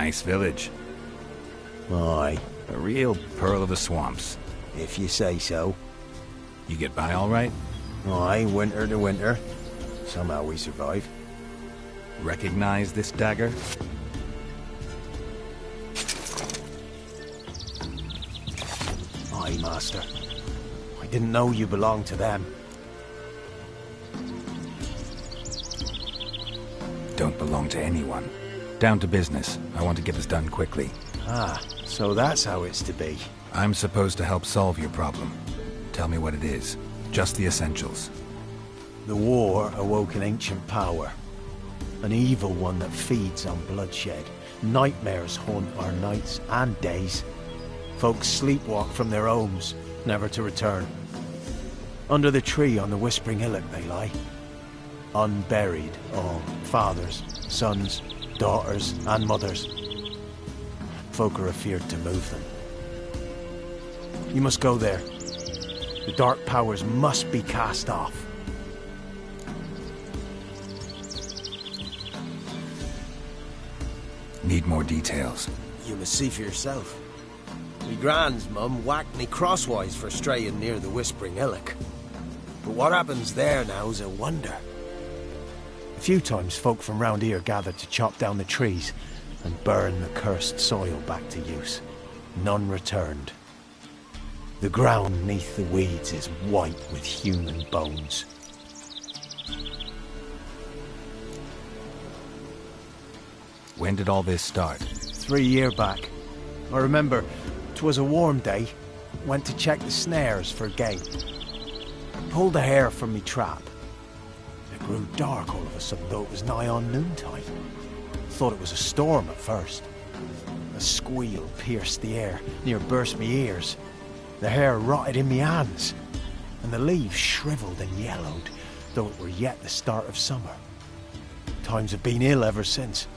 Nice village. Aye, A real pearl of the swamps. if you say so. You get by all right? Aye, winter to winter. Somehow we survive. Recognize this dagger? Aye, master. I didn't know you belonged to them. Don't belong to anyone. Down to business. I want to get this done quickly. Ah, so that's how it's to be. I'm supposed to help solve your problem. Tell me what it is. Just the essentials. The war awoke an ancient power. An evil one that feeds on bloodshed. Nightmares haunt our nights and days. Folks sleepwalk from their homes, never to return. Under the tree on the Whispering Hillock they lie. Unburied, all. Fathers, sons, daughters, and mothers. Folk are afeard to move them. You must go there. The dark powers must be cast off. Need more details. You must see for yourself. Me grand's mum whacked me crosswise for straying near the Whispering Hillock. But what happens there now's a wonder. A few times folk from round here gathered to chop down the trees and burn the cursed soil back to use. None returned. The ground neath the weeds is white with human bones. When did all this start? 3 year back. I remember 'twas a warm day. Went to check the snares for game. Pulled a hare from me trap. It grew dark all of a sudden, though it was nigh on noontide. Thought it was a storm at first. A squeal pierced the air, near burst me ears. The hair rotted in me hands, and the leaves shriveled and yellowed, though it were yet the start of summer. Times have been ill ever since.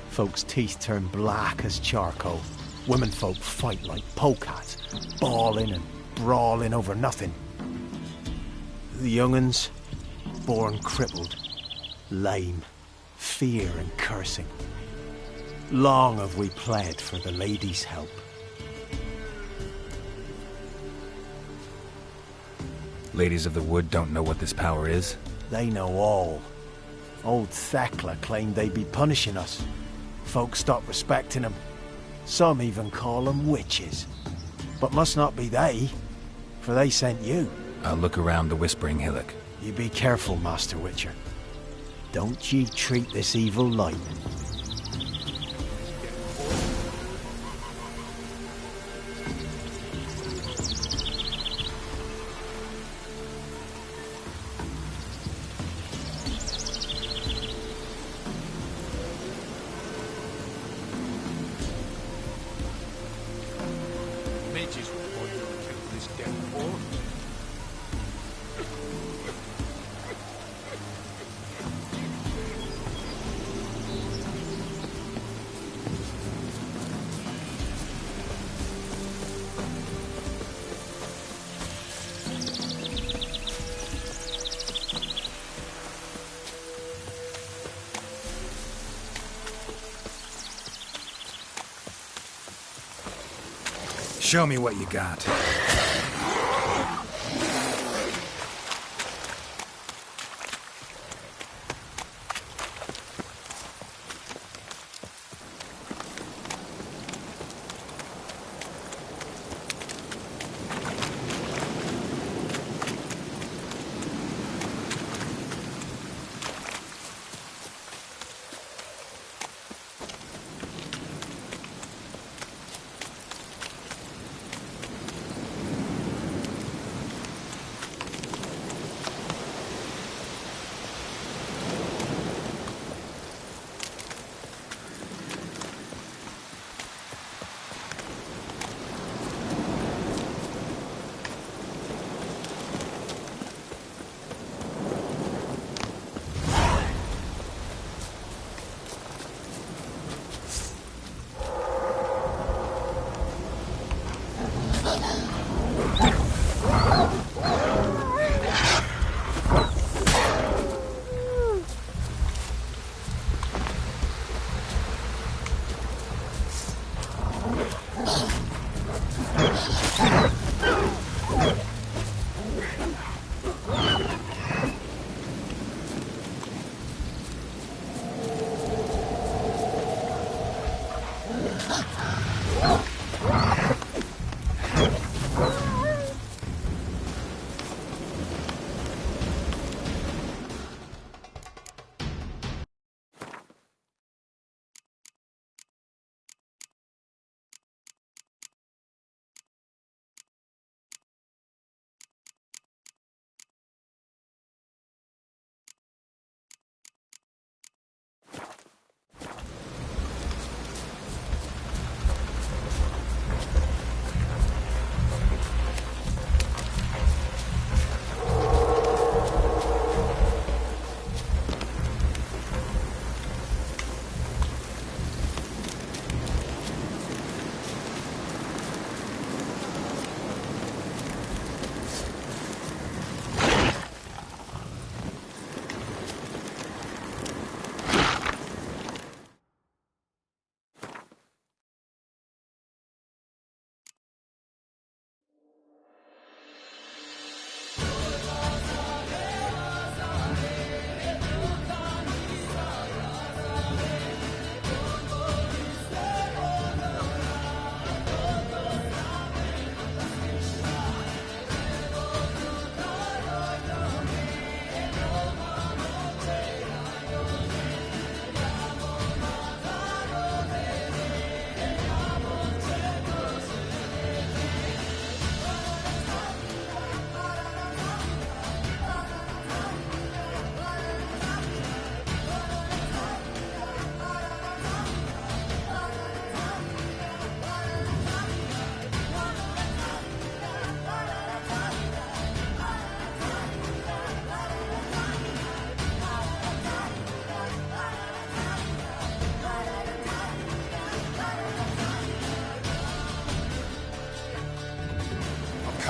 Folks' teeth turn black as charcoal. Womenfolk fight like polecats, bawling and brawling over nothing. The young'uns, born crippled, lame, fear and cursing. Long have we pled for the lady's help. Ladies of the Wood don't know what this power is? They know all. Old Thekla claimed they'd be punishing us. Folk stopped respecting them. Some even call them witches. But must not be they, for they sent you. I'll look around the Whispering Hillock. You be careful, Master Witcher. Don't ye treat this evil lightning. Mages will want to kill this dead boy. Show me what you got.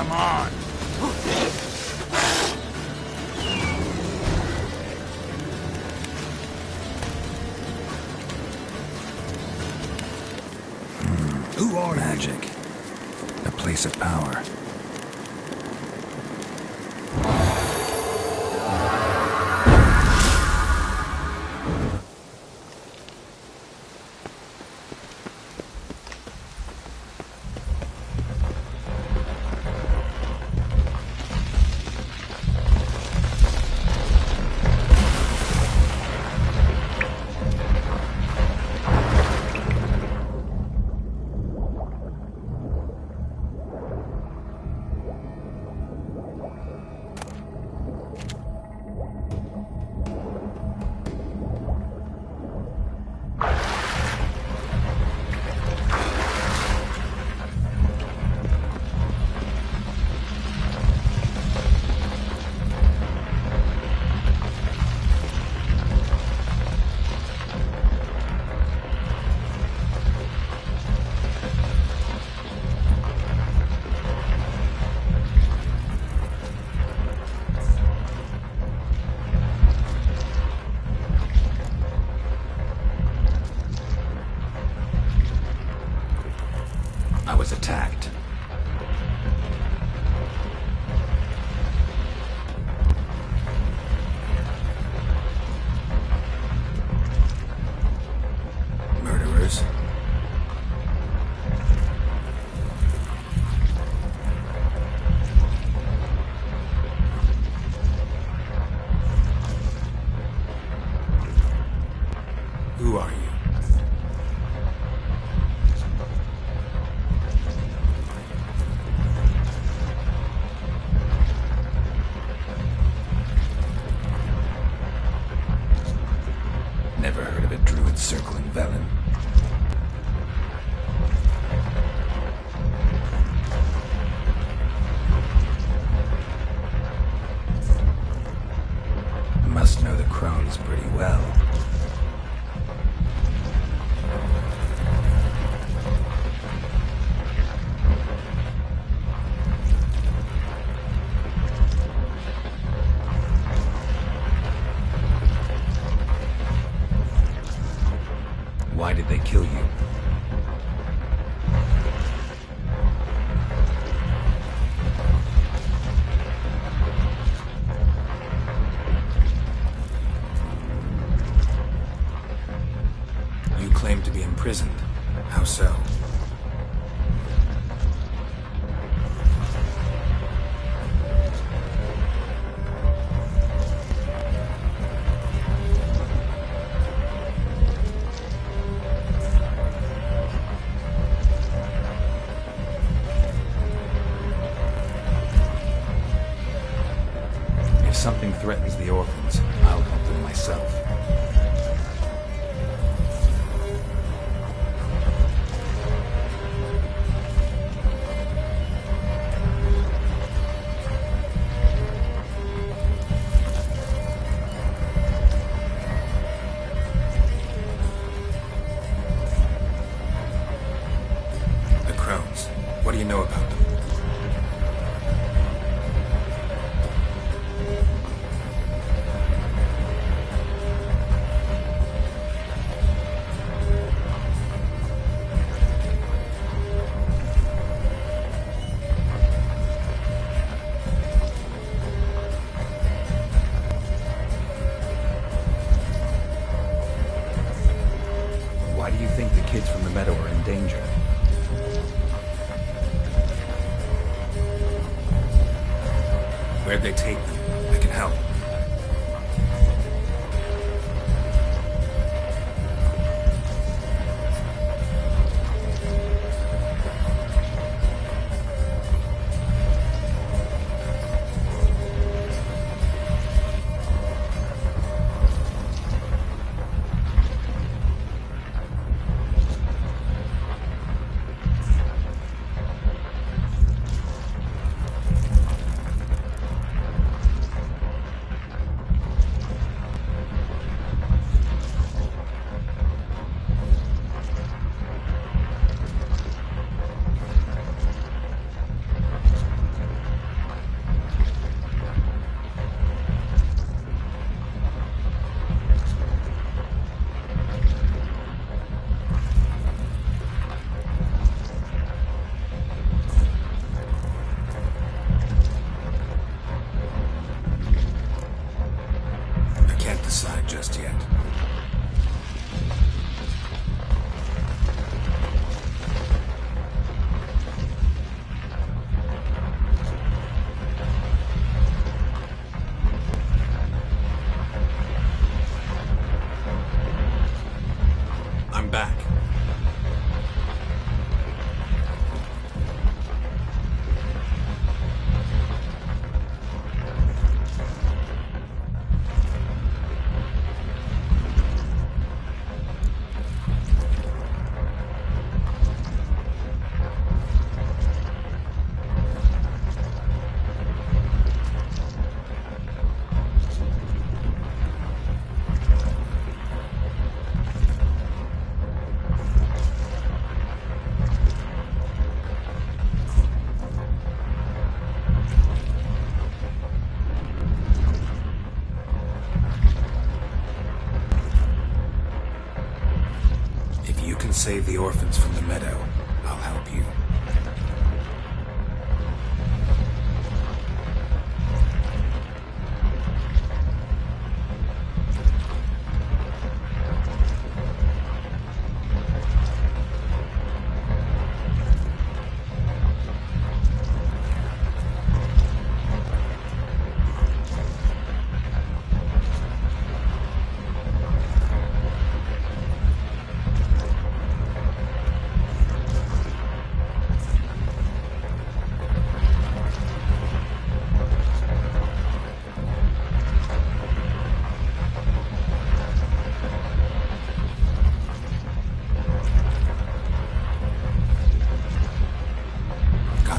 Come on. Who are magic? A place of power. I was attacked. Murderers? Who are you? Never heard of a druid circling Velen. Must know the crones pretty well. Why did they kill you? You claim to be imprisoned. How so? If something threatens the orphans, I'll help them myself. The crones. What do you know about them? Why do you think the kids from the meadow are in danger? Where'd they take them? I can help. save the orphans from the meadow, I'll help you.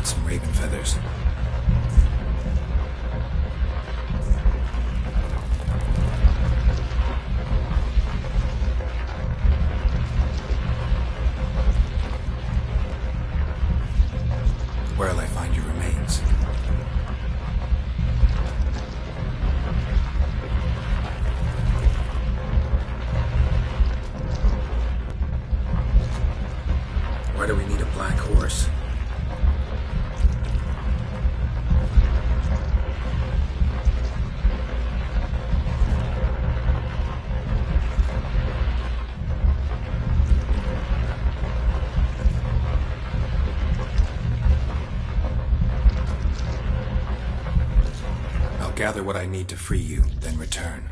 Some raven feathers. Where'll I find your remains? Why do we need a black horse? Gather what I need to free you, then return.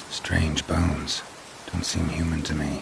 Strange bones. Don't seem human to me.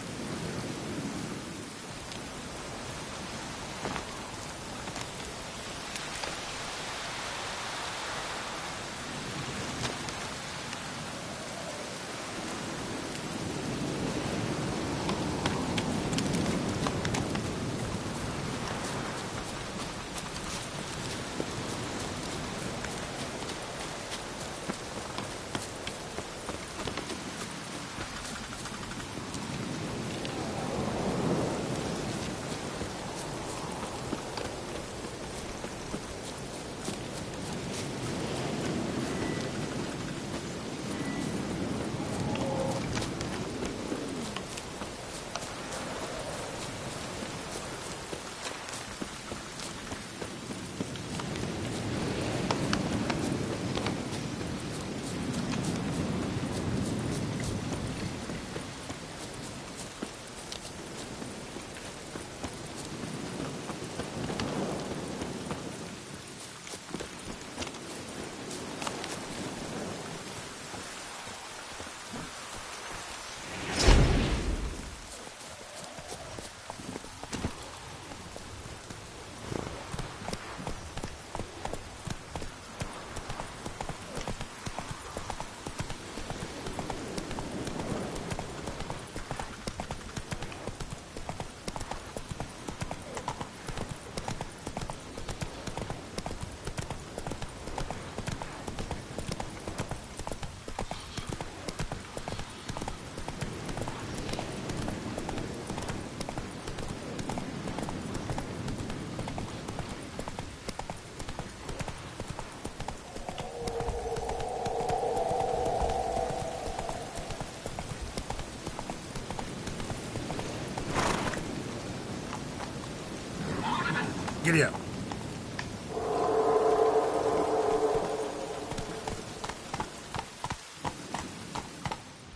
Giddy up.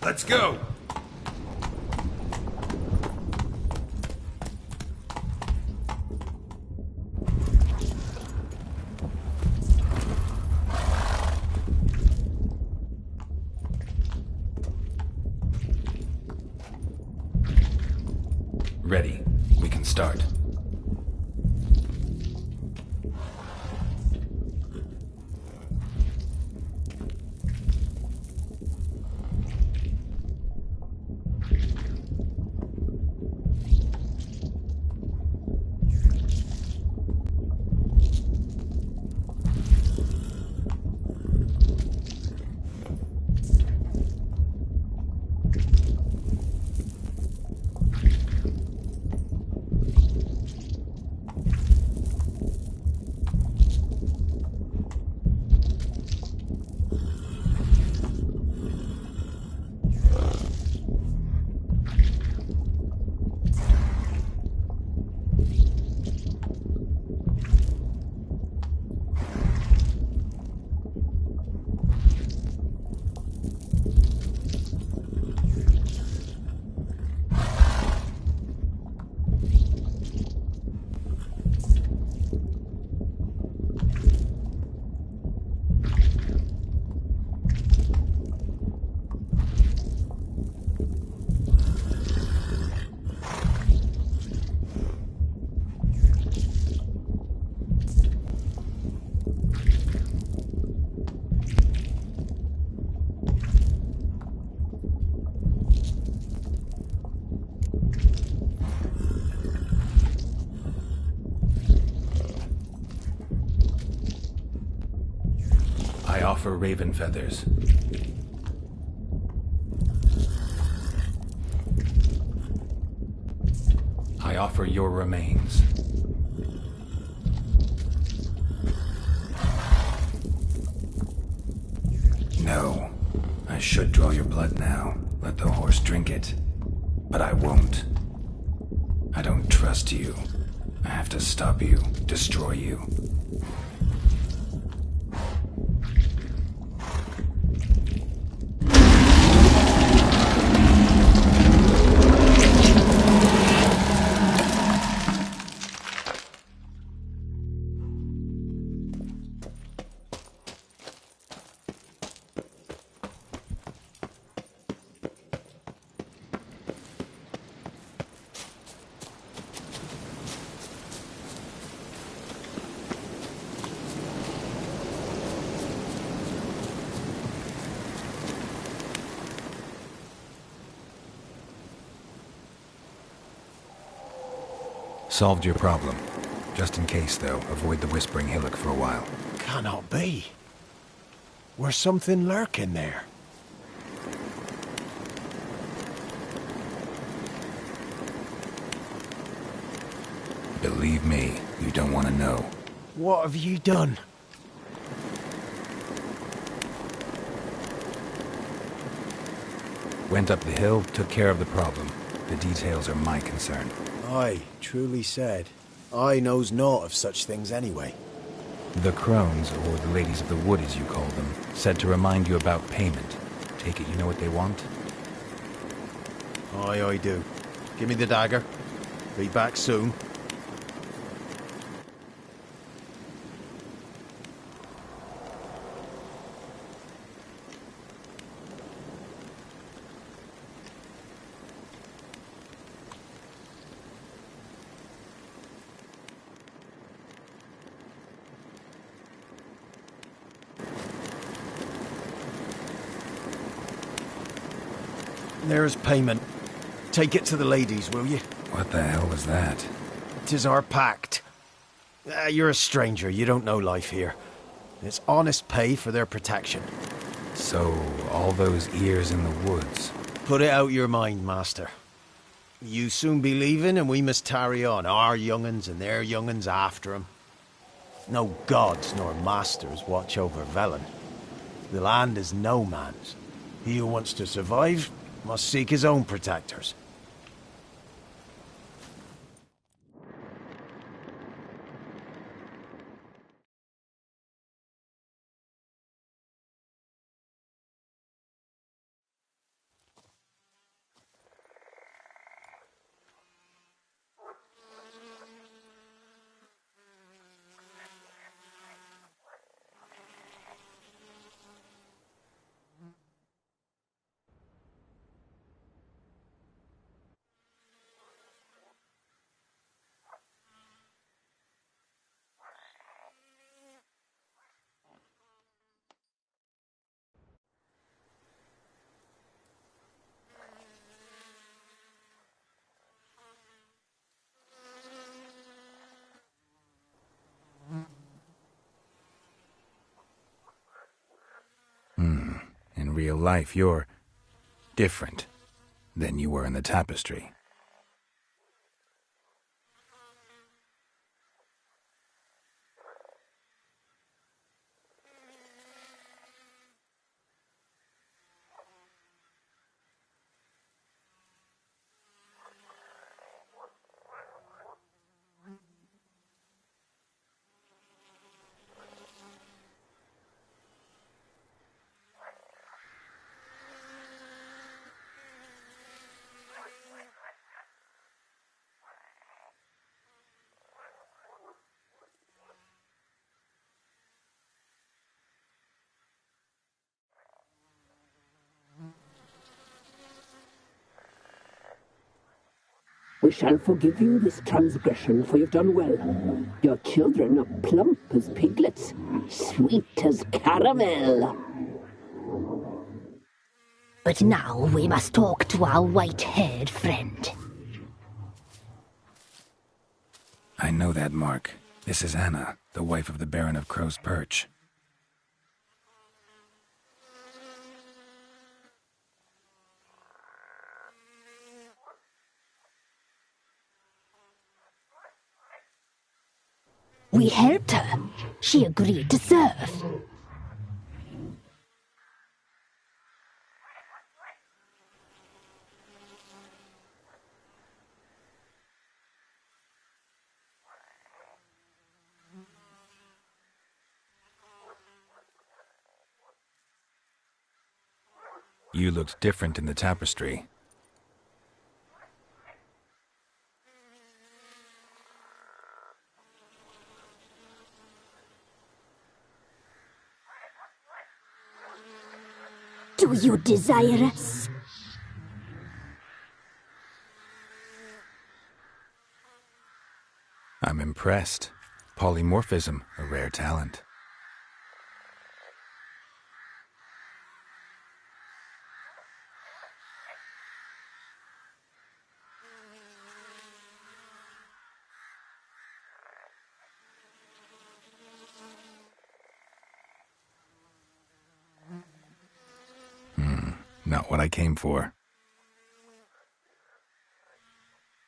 Let's go! Ready. We can start. I offer raven feathers. I offer your remains. No. I should draw your blood now. Let the horse drink it. But I won't. I don't trust you. I have to stop you, destroy you. Solved your problem. Just in case, though, avoid the Whispering Hillock for a while. Cannot be. Where's something lurking there? Believe me, you don't want to know. What have you done? Went up the hill, took care of the problem. The details are my concern. Aye, truly said. I knows naught of such things anyway. The crones, or the ladies of the wood as you call them, said to remind you about payment. Take it you know what they want? Aye, I do. Give me the dagger. Be back soon. There's payment. Take it to the ladies, will you? What the hell was that? 'Tis our pact. You're a stranger, you don't know life here. It's honest pay for their protection. So, all those ears in the woods. Put it out your mind, master. You soon be leaving and we must tarry on, our young'uns and their young'uns after 'em. No gods nor masters watch over Velen. The land is no man's. He who wants to survive must seek his own protectors. real life, you're different than you were in the tapestry. We shall forgive you this transgression, for you've done well. Your children are plump as piglets, sweet as caramel. But now we must talk to our white-haired friend. I know that mark. This is Anna, the wife of the Baron of Crow's Perch. We helped her. She agreed to serve. You looked different in the tapestry. Do you desire us? I'm impressed. Polymorphism, a rare talent. Not what I came for.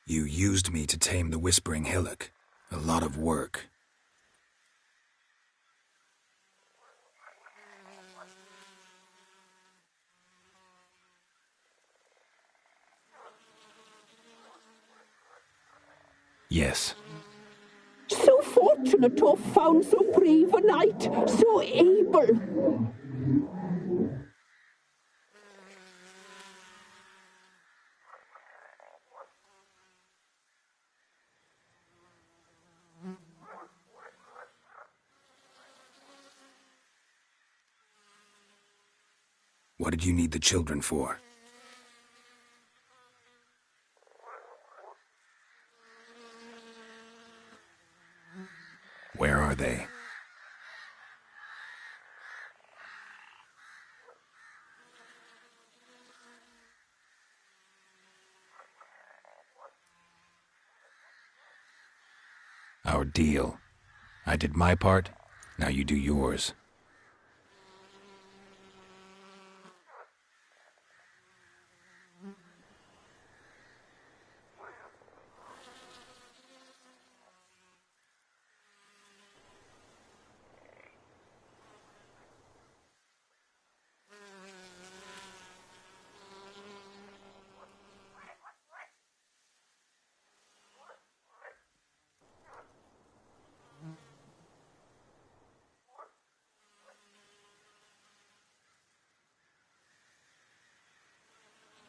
You used me to tame the Whispering Hillock. A lot of work. Yes. So fortunate to have found so brave a knight, so able. What did you need the children for? Where are they? Our deal. I did my part, now you do yours.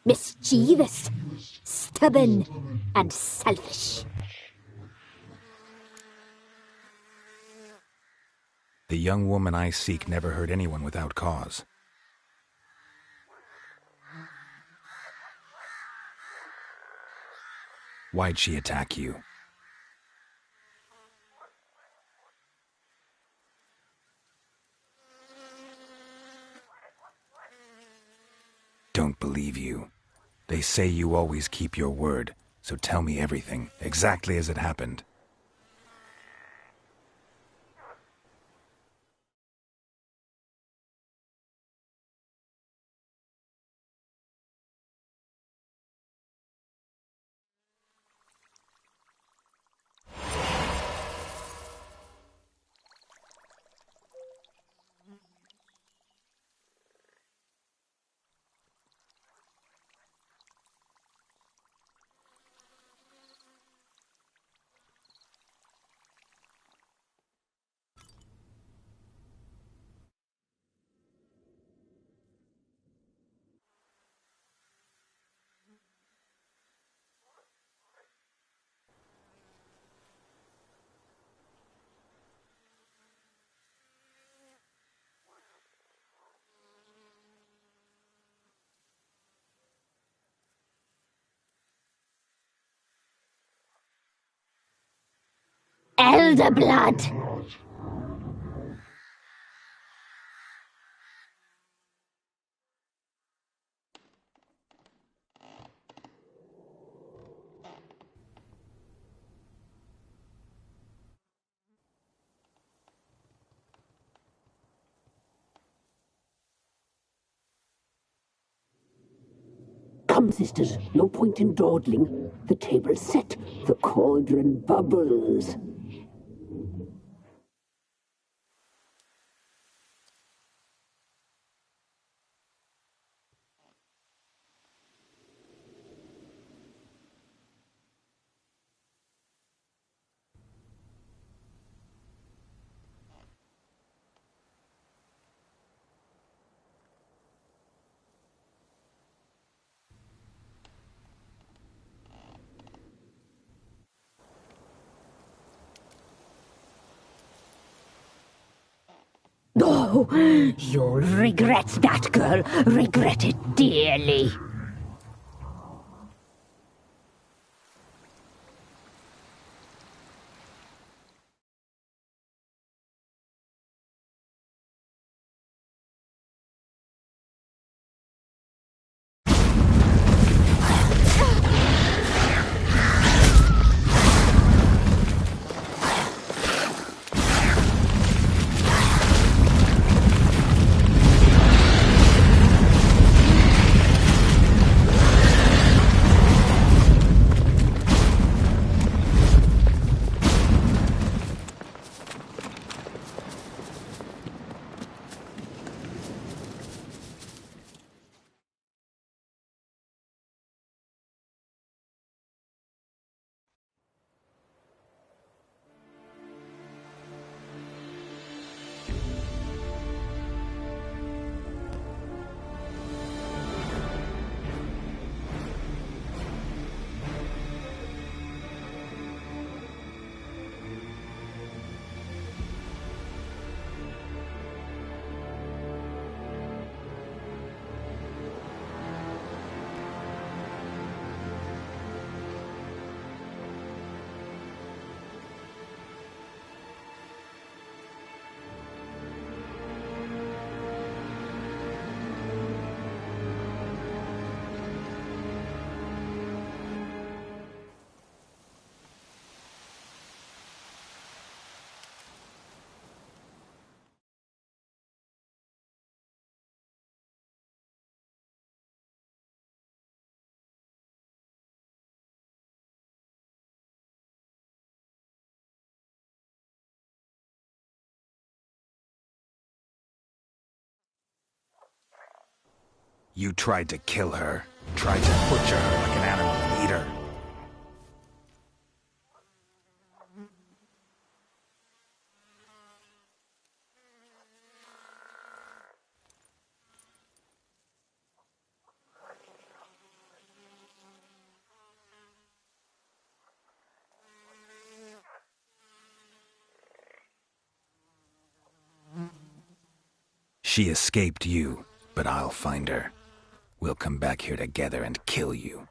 Mischievous, stubborn, and selfish. The young woman I seek never hurt anyone without cause. Why'd she attack you? Don't believe you. They say you always keep your word, so tell me everything, exactly as it happened. Smell the blood! Come, sisters, no point in dawdling. The table's set, the cauldron bubbles. Oh, you'll regret that, girl. Regret it dearly. You tried to kill her. Tried to butcher her like an animal and eat her. She escaped you, but I'll find her. We'll come back here together and kill you.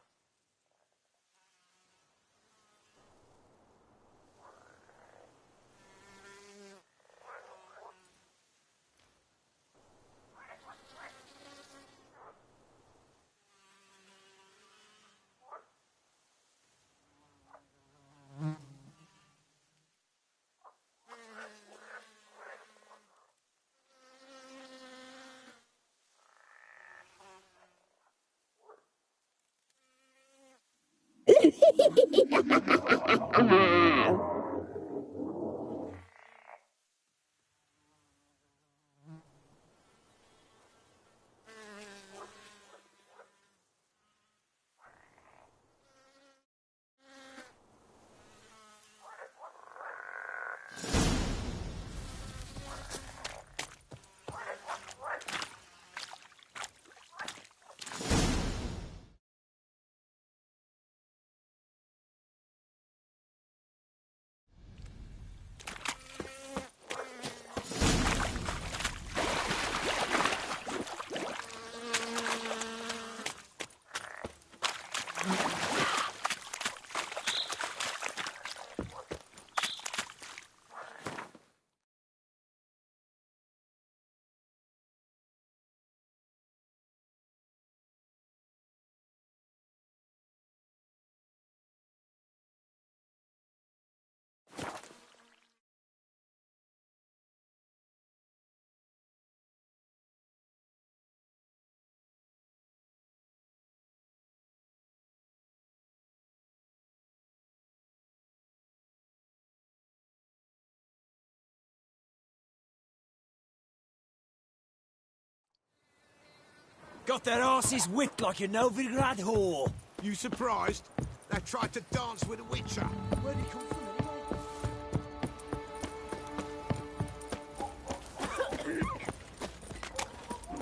Got their asses whipped like a Novigrad whore. You surprised? They tried to dance with a witcher. Where'd he come from?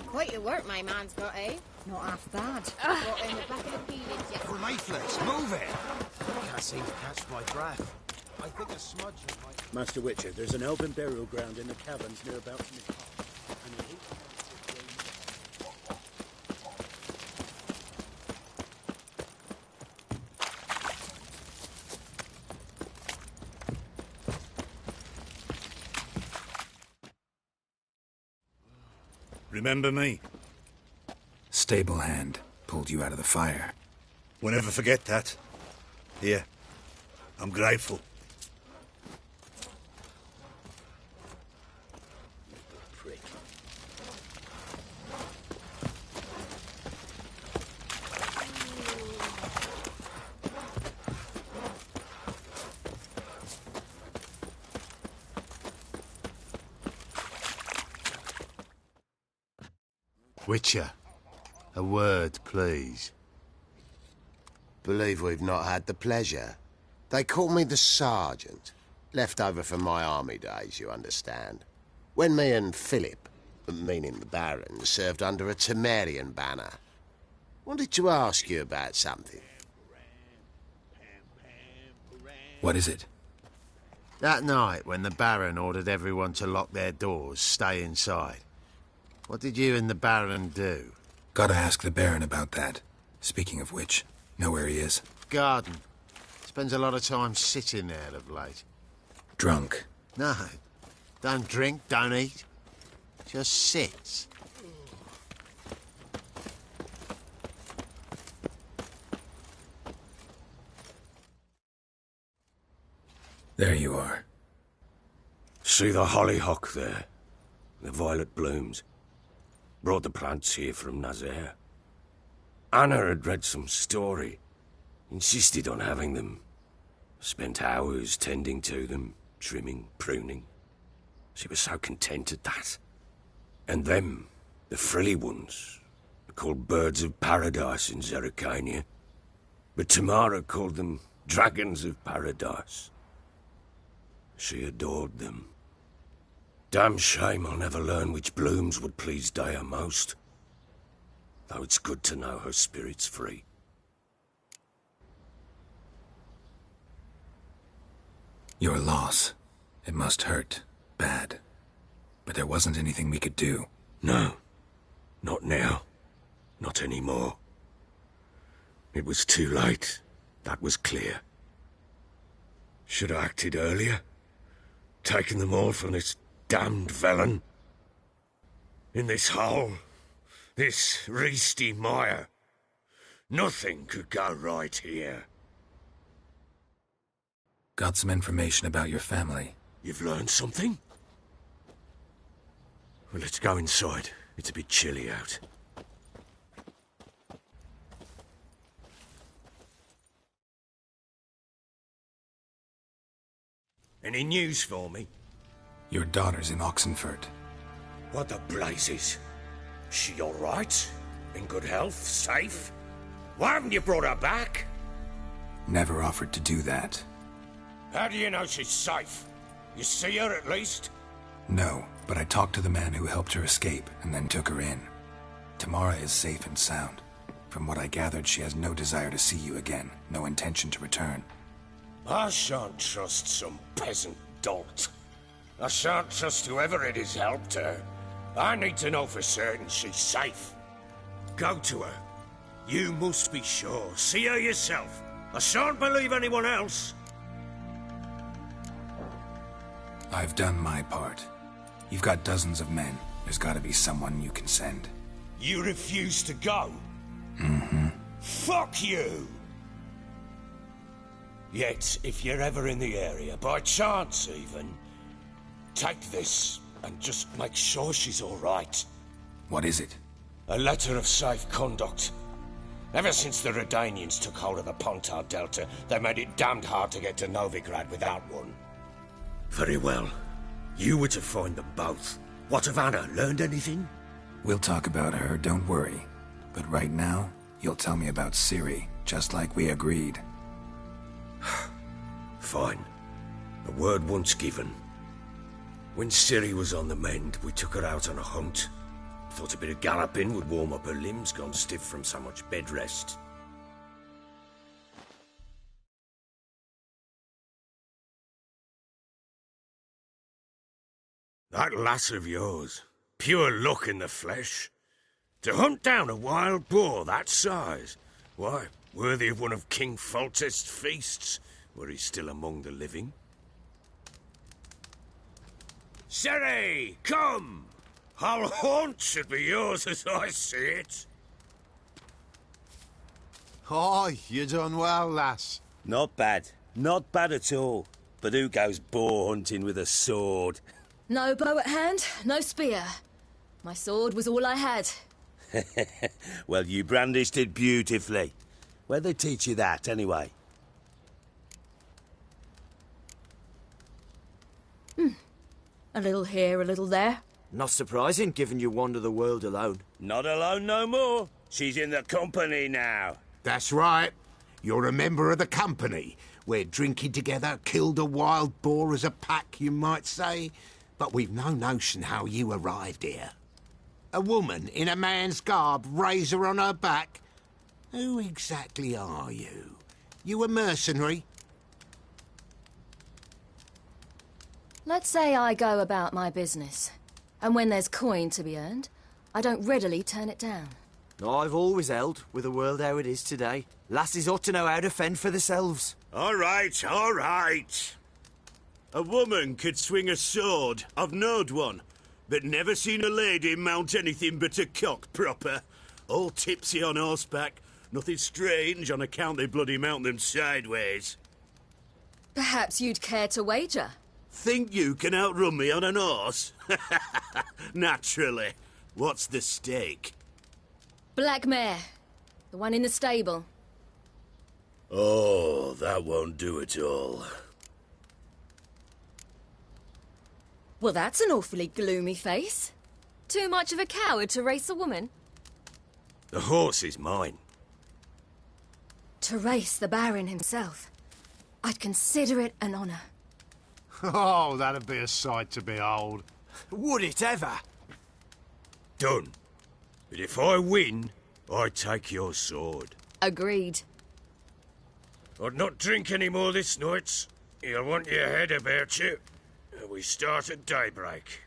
Quite the work my man's got, eh? Not half bad. Got in the back of the period, yes. Leaflets, move it! Can't seem to catch my breath. I think a smudge might... Master Witcher, there's an elven burial ground in the caverns near about Nick. Remember me? Stable hand pulled you out of the fire. We'll never forget that. Here. I'm grateful. Prick. Witcher, a word, please. Believe we've not had the pleasure. They call me the Sergeant. Left over from my army days, you understand. When me and Philip, meaning the Baron, served under a Temerian banner. Wanted to ask you about something. What is it? That night when the Baron ordered everyone to lock their doors, stay inside. What did you and the Baron do? Gotta ask the Baron about that. Speaking of which, know where he is? Garden. Spends a lot of time sitting there of late. Drunk. No. Don't drink, don't eat. Just sits. There you are. See the hollyhock there? The violet blooms. Brought the plants here from Nazaire. Anna had read some story. Insisted on having them. Spent hours tending to them, trimming, pruning. She was so content at that. And them, the frilly ones, are called birds of paradise in Zerrikania. But Tamara called them dragons of paradise. She adored them. Damn shame I'll never learn which blooms would please Dea most. Though it's good to know her spirit's free. Your loss. It must hurt. Bad. But there wasn't anything we could do. No. Not now. Not anymore. It was too late. That was clear. Should have acted earlier. Taken them all from this damned Velen. In this hole. This reesty mire. Nothing could go right here. Got some information about your family. You've learned something? Well, let's go inside. It's a bit chilly out. Any news for me? Your daughter's in Oxenfurt. What the blazes? She all right? In good health? Safe? Why haven't you brought her back? Never offered to do that. How do you know she's safe? You see her at least? No, but I talked to the man who helped her escape and then took her in. Tamara is safe and sound. From what I gathered, she has no desire to see you again, no intention to return. I shan't trust some peasant dolt. I shan't trust whoever it is helped her. I need to know for certain she's safe. Go to her. You must be sure. See her yourself. I shan't believe anyone else. I've done my part. You've got dozens of men. There's gotta be someone you can send. You refuse to go? Mm-hmm. Fuck you! Yet, if you're ever in the area, by chance even, take this and just make sure she's all right. What is it? A letter of safe conduct. Ever since the Redanians took hold of the Pontar Delta, they made it damned hard to get to Novigrad without one. Very well. You were to find them both. What of Anna? Learned anything? We'll talk about her, don't worry. But right now, you'll tell me about Ciri, just like we agreed. Fine. A word once given. When Ciri was on the mend, we took her out on a hunt. Thought a bit of galloping would warm up her limbs, gone stiff from so much bed rest. That lass of yours, pure luck in the flesh. To hunt down a wild boar that size, why, worthy of one of King Foltest's feasts, were he still among the living. Ciri, come! Hull Haunt should be yours as I see it. Aye, you done well, lass. Not bad. Not bad at all. But who goes boar hunting with a sword? No bow at hand, no spear. My sword was all I had. Well, you brandished it beautifully. Where'd they teach you that, anyway? A little here, a little there. Not surprising, given you wander the world alone. Not alone no more. She's in the company now. That's right. You're a member of the company. We're drinking together, killed a wild boar as a pack, you might say. But we've no notion how you arrived here. A woman in a man's garb, razor on her back. Who exactly are you? You a mercenary? Let's say I go about my business. And when there's coin to be earned, I don't readily turn it down. I've always held, with the world how it is today, lasses ought to know how to fend for themselves. All right, all right. A woman could swing a sword. I've knowed one. But never seen a lady mount anything but a cock proper. All tipsy on horseback. Nothing strange on account they bloody mount them sideways. Perhaps you'd care to wager? Think you can outrun me on an horse? Naturally. What's the stake? Black mare. The one in the stable. Oh, that won't do at all. Well, that's an awfully gloomy face. Too much of a coward to race a woman? The horse is mine. To race the Baron himself. I'd consider it an honour. Oh, that'd be a sight to behold. Would it ever? Done. But if I win, I take your sword. Agreed. I'd not drink any more this night. You'll want your head about you. We start at daybreak.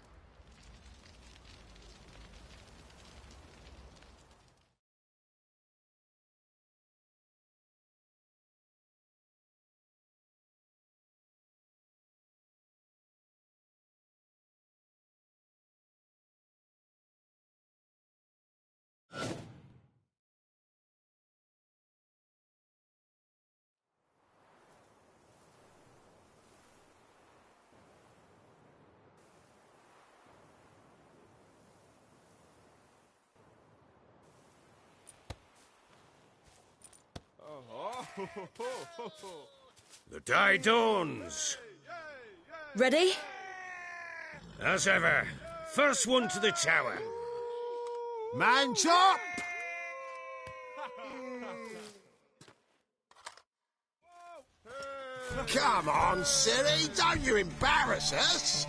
The day dawns. Ready? As ever. First one to the tower. Man chop! Come on, Ciri, don't you embarrass us!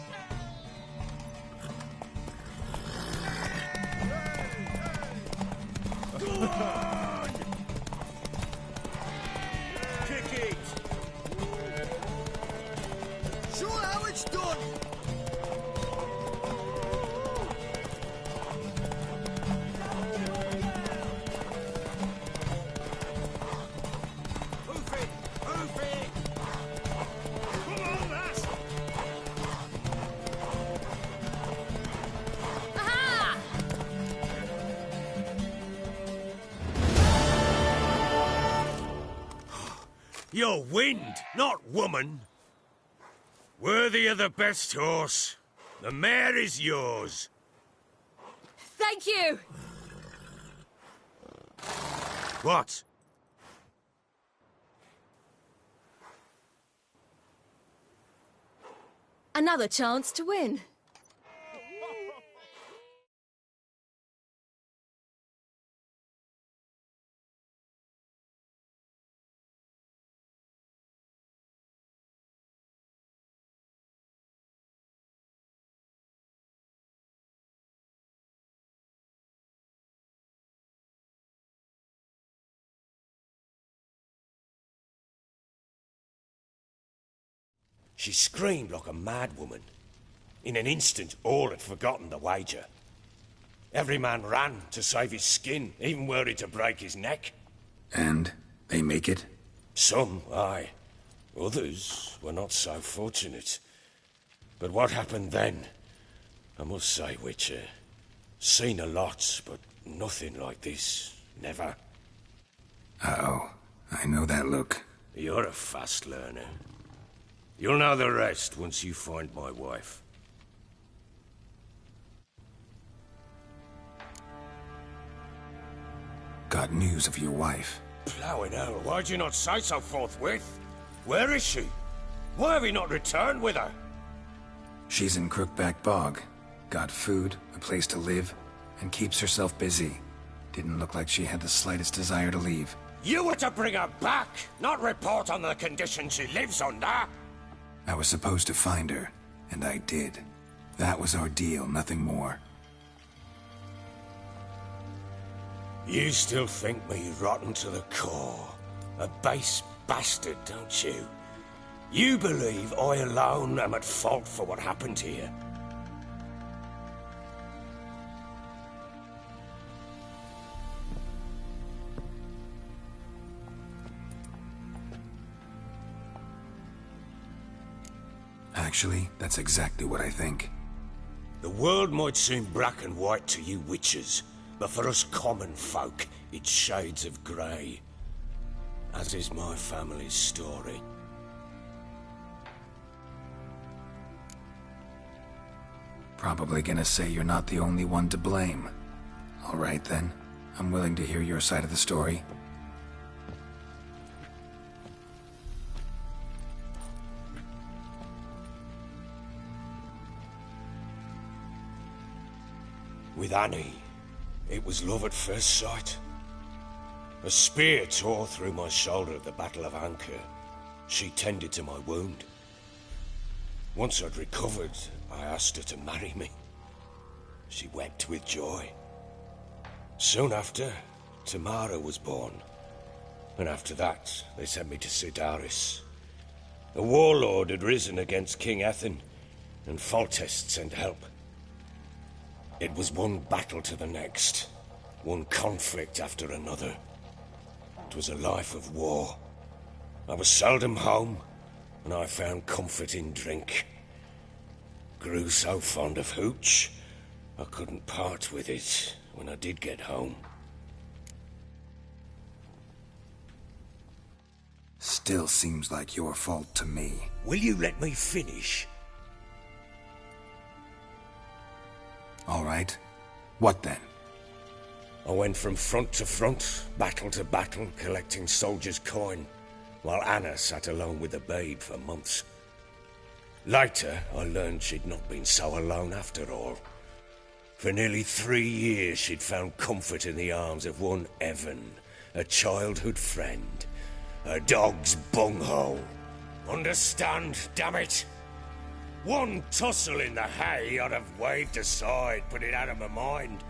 Go on! Kick it! Show how it's done! Hoof it! Hoof it! Come on, lass! Aha! You're wind, not woman. Worthy of the best horse. The mare is yours. Thank you! What? Another chance to win. She screamed like a mad woman. In an instant, all had forgotten the wager. Every man ran to save his skin, even were he to break his neck. And they make it? Some, aye. Others were not so fortunate. But what happened then? I must say, Witcher, seen a lot, but nothing like this. Never. Uh-oh. I know that look. You're a fast learner. You'll know the rest once you find my wife. Got news of your wife. Plowing hell, why'd you not say so forthwith? Where is she? Why have you not returned with her? She's in Crookback Bog. Got food, a place to live, and keeps herself busy. Didn't look like she had the slightest desire to leave. You were to bring her back, not report on the conditions she lives under. I was supposed to find her, and I did. That was our deal, nothing more. You still think me rotten to the core. A base bastard, don't you? You believe I alone am at fault for what happened here. Actually, that's exactly what I think. The world might seem black and white to you witches, but for us common folk, it's shades of grey. As is my family's story. Probably gonna say you're not the only one to blame. All right then, I'm willing to hear your side of the story. With Annie, it was love at first sight. A spear tore through my shoulder at the Battle of Anchor. She tended to my wound. Once I'd recovered, I asked her to marry me. She wept with joy. Soon after, Tamara was born. And after that, they sent me to Cidaris. A warlord had risen against King Ethain, and Foltest sent help. It was one battle to the next, one conflict after another. It was a life of war. I was seldom home, and I found comfort in drink. Grew so fond of hooch, I couldn't part with it when I did get home. Still seems like your fault to me. Will you let me finish? All right. What then? I went from front to front, battle to battle, collecting soldiers' coin, while Anna sat alone with the babe for months. Later, I learned she'd not been so alone after all. For nearly 3 years, she'd found comfort in the arms of one Evan, a childhood friend. A dog's bunghole. Understand, damn it? One tussle in the hay I'd have waved aside, put it out of my mind.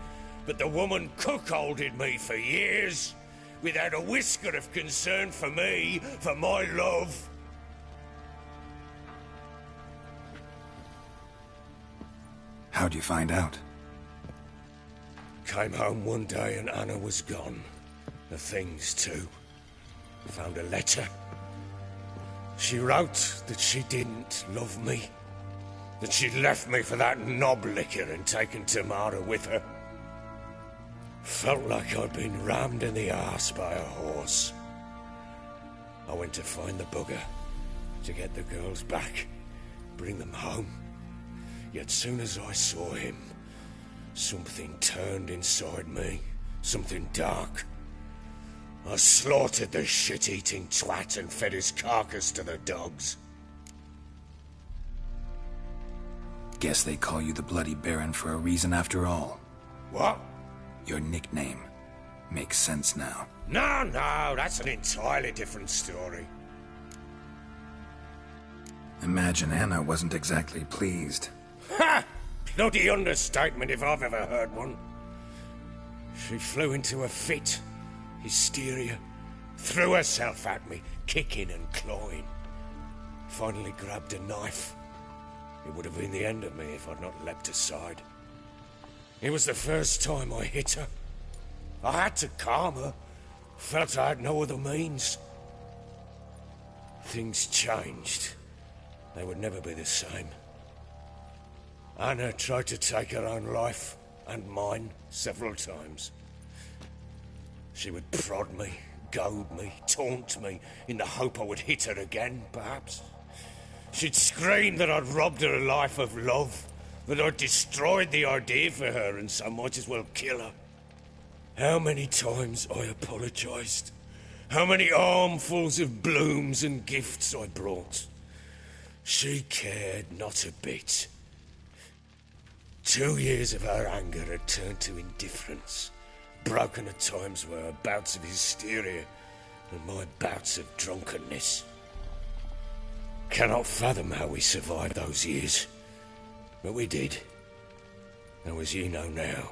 But the woman cuckolded me for years, without a whisker of concern for me, for my love. How'd you find out? Came home one day and Anna was gone. The things too. Found a letter. She wrote that she didn't love me. That she'd left me for that knob licker and taken Tamara with her. Felt like I'd been rammed in the arse by a horse. I went to find the bugger, to get the girls back, bring them home. Yet soon as I saw him, something turned inside me, something dark. I slaughtered the shit-eating twat and fed his carcass to the dogs. Guess they call you the Bloody Baron for a reason after all. What? Your nickname. Makes sense now. No, that's an entirely different story. Imagine Anna wasn't exactly pleased. Ha! Bloody understatement if I've ever heard one. She flew into a fit. Hysteria. Threw herself at me, kicking and clawing. finally grabbed a knife. It would have been the end of me if I'd not leapt aside. It was the first time I hit her. I had to calm her. Felt I had no other means. Things changed. They would never be the same. Anna tried to take her own life, and mine, several times. She would prod me, goad me, taunt me, in the hope I would hit her again, perhaps. She'd scream that I'd robbed her life of love, that I'd destroyed the idea for her and so might as well kill her. How many times I apologized. How many armfuls of blooms and gifts I brought. She cared not a bit. 2 years of her anger had turned to indifference, broken at times by her bouts of hysteria and my bouts of drunkenness. Cannot fathom how we survived those years, but we did. Though as you know now,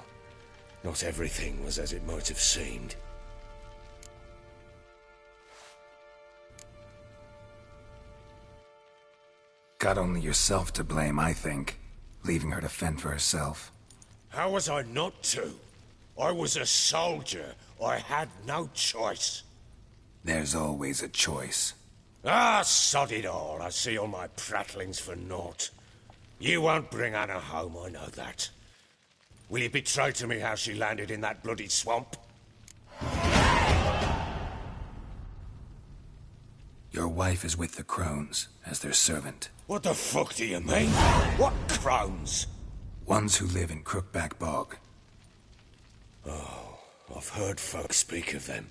not everything was as it might have seemed. Got only yourself to blame, I think. Leaving her to fend for herself. How was I not to? I was a soldier. I had no choice. There's always a choice. Ah, sod it all. I see all my prattlings for naught. You won't bring Anna home, I know that. Will you betray to me how she landed in that bloody swamp? Your wife is with the Crones, as their servant. What the fuck do you mean? What Crones? Ones who live in Crookback Bog. Oh, I've heard folk speak of them,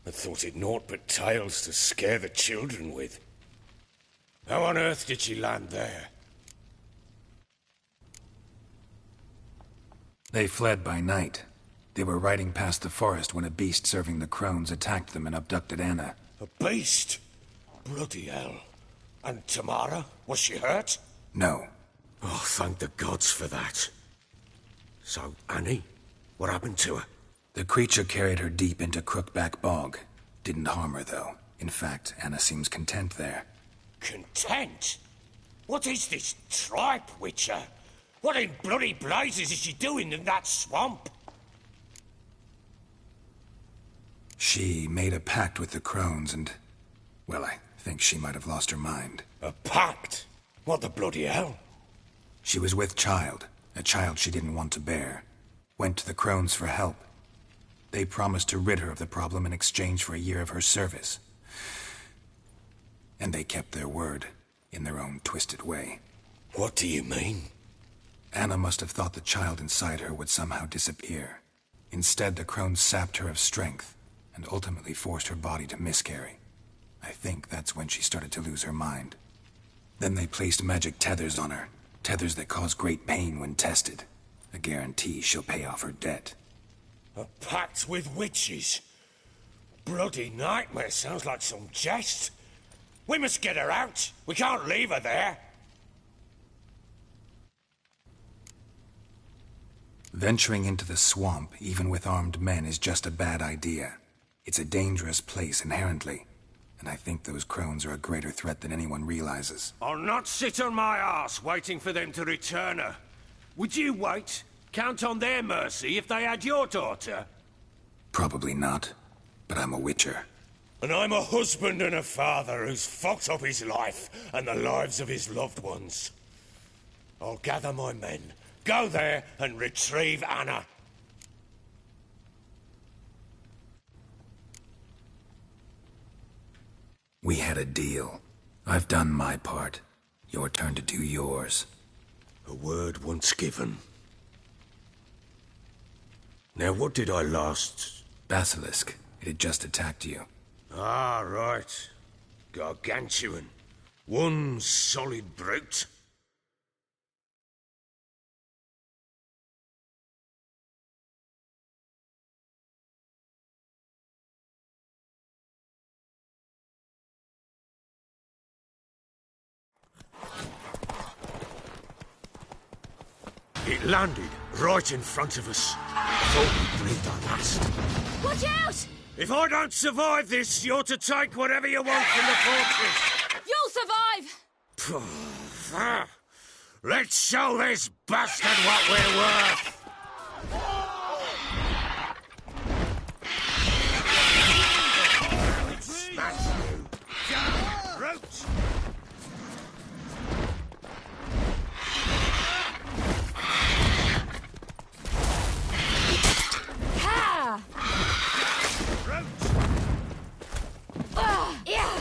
but thought it naught but tales to scare the children with. How on earth did she land there? They fled by night. They were riding past the forest when a beast serving the Crones attacked them and abducted Anna. A beast? Bloody hell. And Tamara? Was she hurt? No. Oh, thank the gods for that. So, Annie? What happened to her? The creature carried her deep into Crookback Bog. Didn't harm her, though. In fact, Anna seems content there. Content? What is this tripe, Witcher? What in bloody blazes is she doing in that swamp? She made a pact with the Crones and... well, I think she might have lost her mind. A pact? What the bloody hell? She was with child, a child she didn't want to bear. Went to the Crones for help. They promised to rid her of the problem in exchange for a year of her service. And they kept their word, in their own twisted way. What do you mean? Anna must have thought the child inside her would somehow disappear. Instead, the Crones sapped her of strength, and ultimately forced her body to miscarry. I think that's when she started to lose her mind. Then they placed magic tethers on her, tethers that cause great pain when tested. A guarantee she'll pay off her debt. A pact with witches? Bloody nightmare, sounds like some jest. We must get her out. We can't leave her there. Venturing into the swamp, even with armed men, is just a bad idea. It's a dangerous place inherently. And I think those Crones are a greater threat than anyone realizes. I'll not sit on my ass waiting for them to return her. Would you wait? Count on their mercy if they had your daughter? Probably not, but I'm a witcher. And I'm a husband and a father who's fucked up his life and the lives of his loved ones. I'll gather my men, go there and retrieve Anna. We had a deal. I've done my part. Your turn to do yours. A word once given. Now, what did I last... Basilisk. It had just attacked you. Ah, right. Gargantuan. One solid brute. It landed right in front of us. Thought we'd breathed our last. Watch out! If I don't survive this, you're to take whatever you want from the fortress. You'll survive! Let's show this bastard what we're worth! Smash you! Down, root! Ha! Yeah!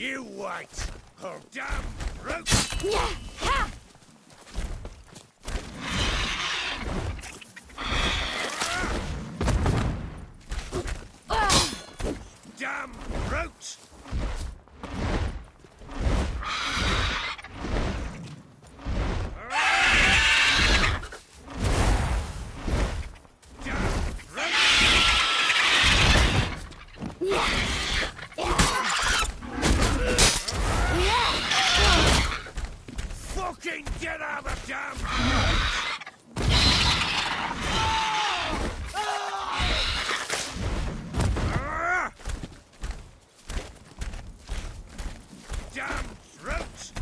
You wait! Oh, damn root! Damn root! Fucking get out of the damn damn throat!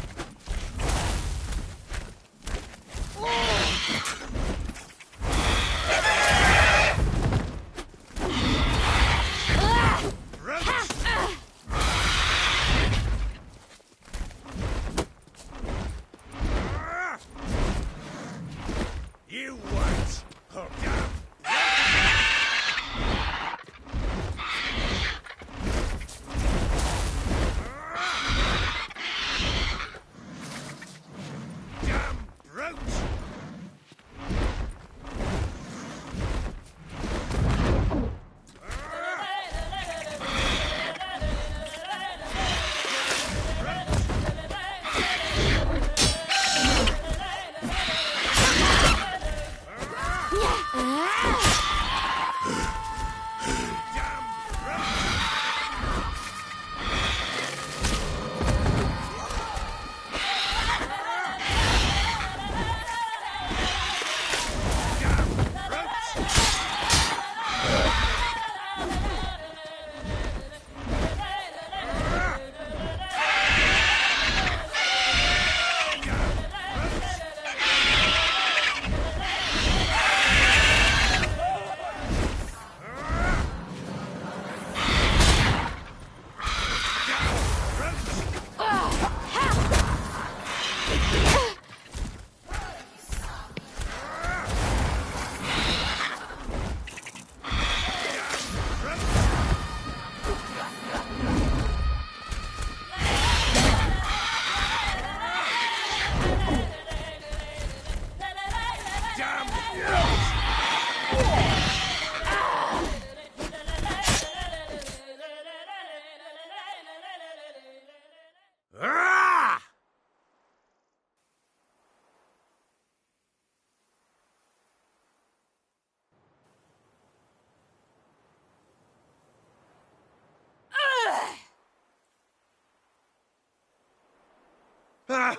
Fuck!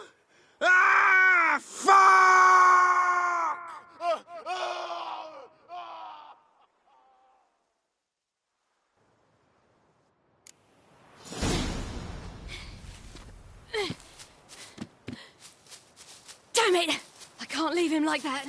Damn it! I can't leave him like that.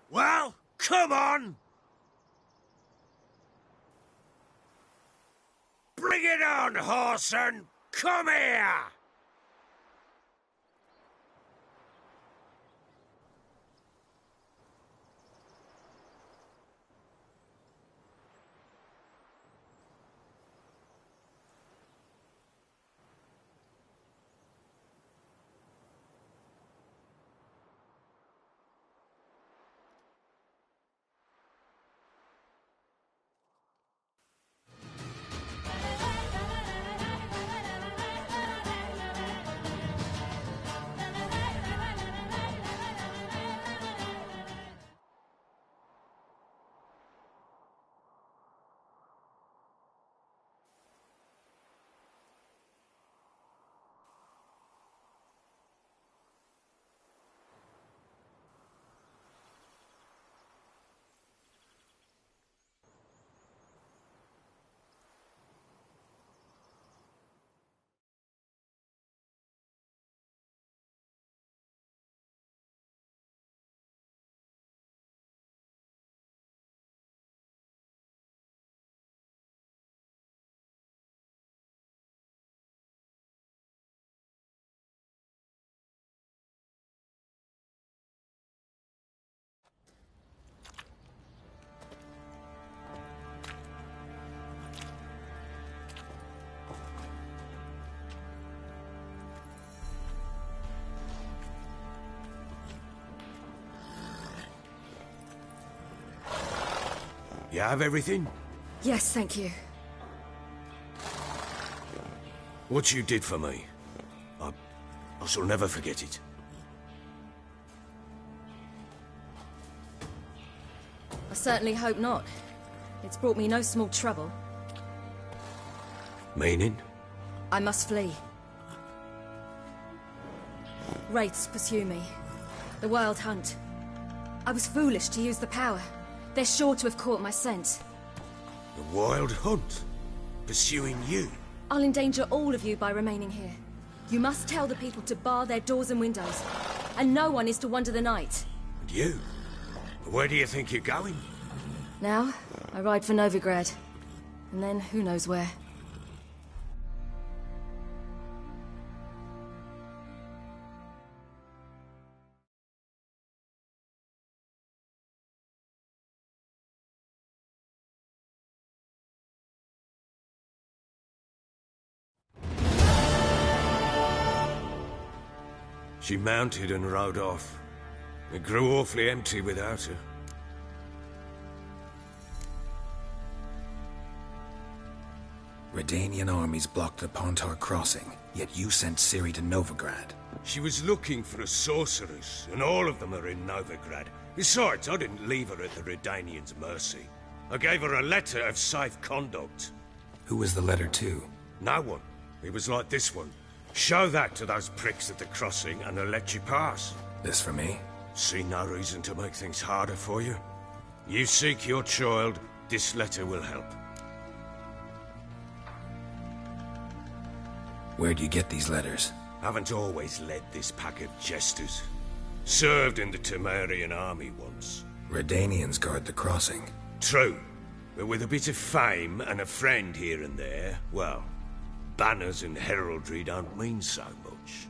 Well, come on! Bring it on, Whoreson! Come here! You have everything? Yes, thank you. What you did for me, I shall never forget it. I certainly hope not. It's brought me no small trouble. Meaning? I must flee. Wraiths pursue me. The Wild Hunt. I was foolish to use the power. They're sure to have caught my scent. The Wild Hunt? Pursuing you? I'll endanger all of you by remaining here. You must tell the people to bar their doors and windows. And no one is to wander the night. And you? Where do you think you're going? Now, I ride for Novigrad. And then, who knows where. She mounted and rode off. It grew awfully empty without her. Redanian armies blocked the Pontar crossing, yet you sent Ciri to Novigrad. She was looking for a sorceress, and all of them are in Novigrad. Besides, I didn't leave her at the Redanians' mercy. I gave her a letter of safe conduct. Who was the letter to? No one. It was like this one. Show that to those pricks at the crossing and they'll let you pass. This for me? See no reason to make things harder for you. You seek your child, this letter will help. Where'd you get these letters? Haven't always led this pack of jesters. Served in the Temerian army once. Redanians guard the crossing. True. But with a bit of fame and a friend here and there, well, banners and heraldry don't mean so much.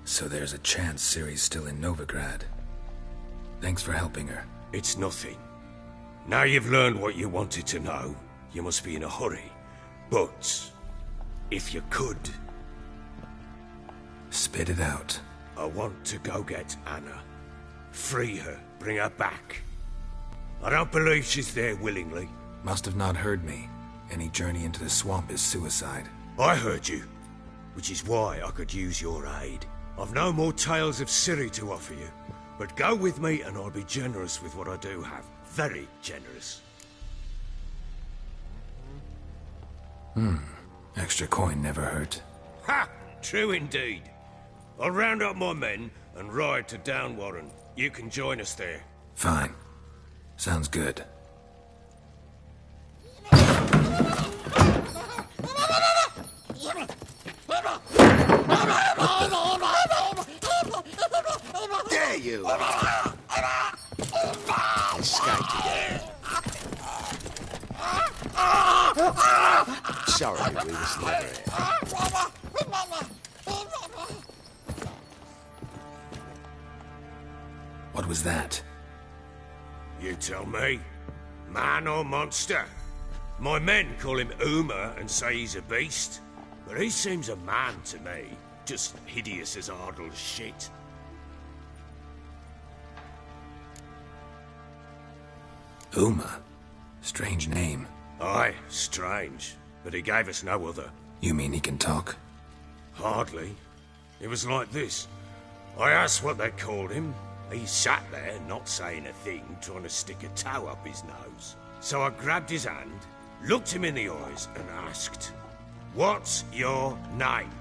So there's a chance Ciri's still in Novigrad. Thanks for helping her. It's nothing. Now you've learned what you wanted to know, you must be in a hurry. But if you could... Spit it out. I want to go get Anna. Free her, bring her back. I don't believe she's there willingly. Must have not heard me. Any journey into the swamp is suicide. I heard you, which is why I could use your aid. I've no more tales of Ciri to offer you, but go with me and I'll be generous with what I do have. Very generous. Extra coin never hurt. Ha! True indeed. I'll round up my men and ride to Downwarren. You can join us there. Fine. Sounds good. Dare you! Escaped again. Sorry, we was never here. What was that? You tell me. Man or monster? My men call him Uma and say he's a beast. But he seems a man to me. Just hideous as Ardle's shit. Uma? Strange name. Aye, strange. But he gave us no other. You mean he can talk? Hardly. It was like this. I asked what they called him. He sat there, not saying a thing, trying to stick a toe up his nose. So I grabbed his hand, looked him in the eyes, and asked, "What's your name?"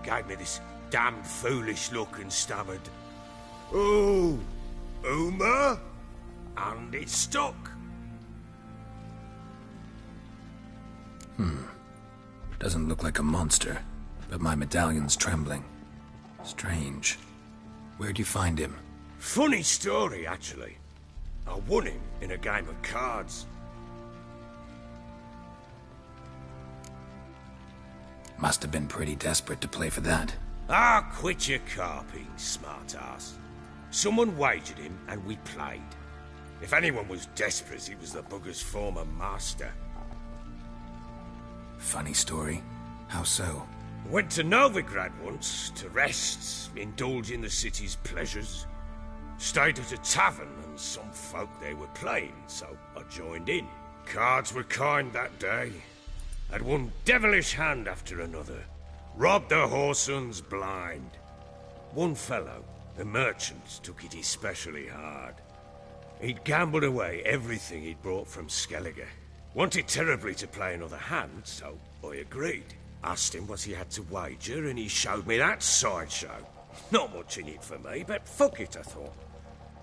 Gave me this damned foolish look and stammered, "Oh, Uma?" And it stuck. Doesn't look like a monster, but my medallion's trembling. Strange. Where'd you find him? Funny story, actually. I won him in a game of cards. Must have been pretty desperate to play for that. Ah, quit your carping, smart-ass. Someone wagered him, and we played. If anyone was desperate, he was the bugger's former master. Funny story. How so? Went to Novigrad once, to rest, indulge in the city's pleasures. Stayed at a tavern, and some folk there were playing, so I joined in. Cards were kind that day. Had one devilish hand after another. Robbed the whoresons blind. One fellow, a merchant, took it especially hard. He'd gambled away everything he'd brought from Skellige. Wanted terribly to play another hand, so I agreed. Asked him what he had to wager, and he showed me that sideshow. Not much in it for me, but fuck it, I thought.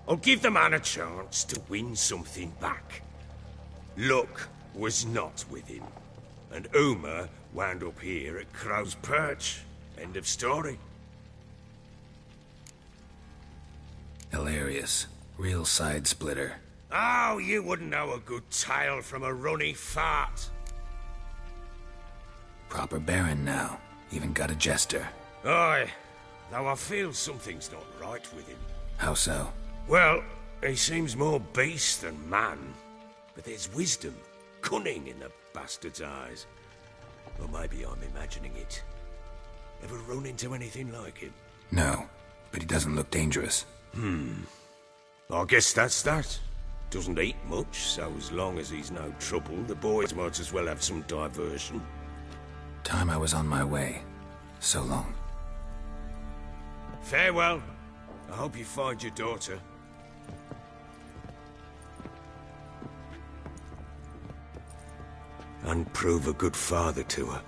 I'll give the man a chance to win something back. Luck was not with him, and Uma wound up here at Crow's Perch. End of story. Hilarious. Real side splitter. Oh, you wouldn't know a good tale from a runny fart. Proper baron now. Even got a jester. Aye, though I feel something's not right with him. How so? Well, he seems more beast than man. But there's wisdom, cunning in the bastard's eyes. Or maybe I'm imagining it. Ever run into anything like him? No, but he doesn't look dangerous. I guess that's that. Doesn't eat much, so as long as he's no trouble, the boys might as well have some diversion. Time I was on my way. So long. Farewell. I hope you find your daughter. And prove a good father to her.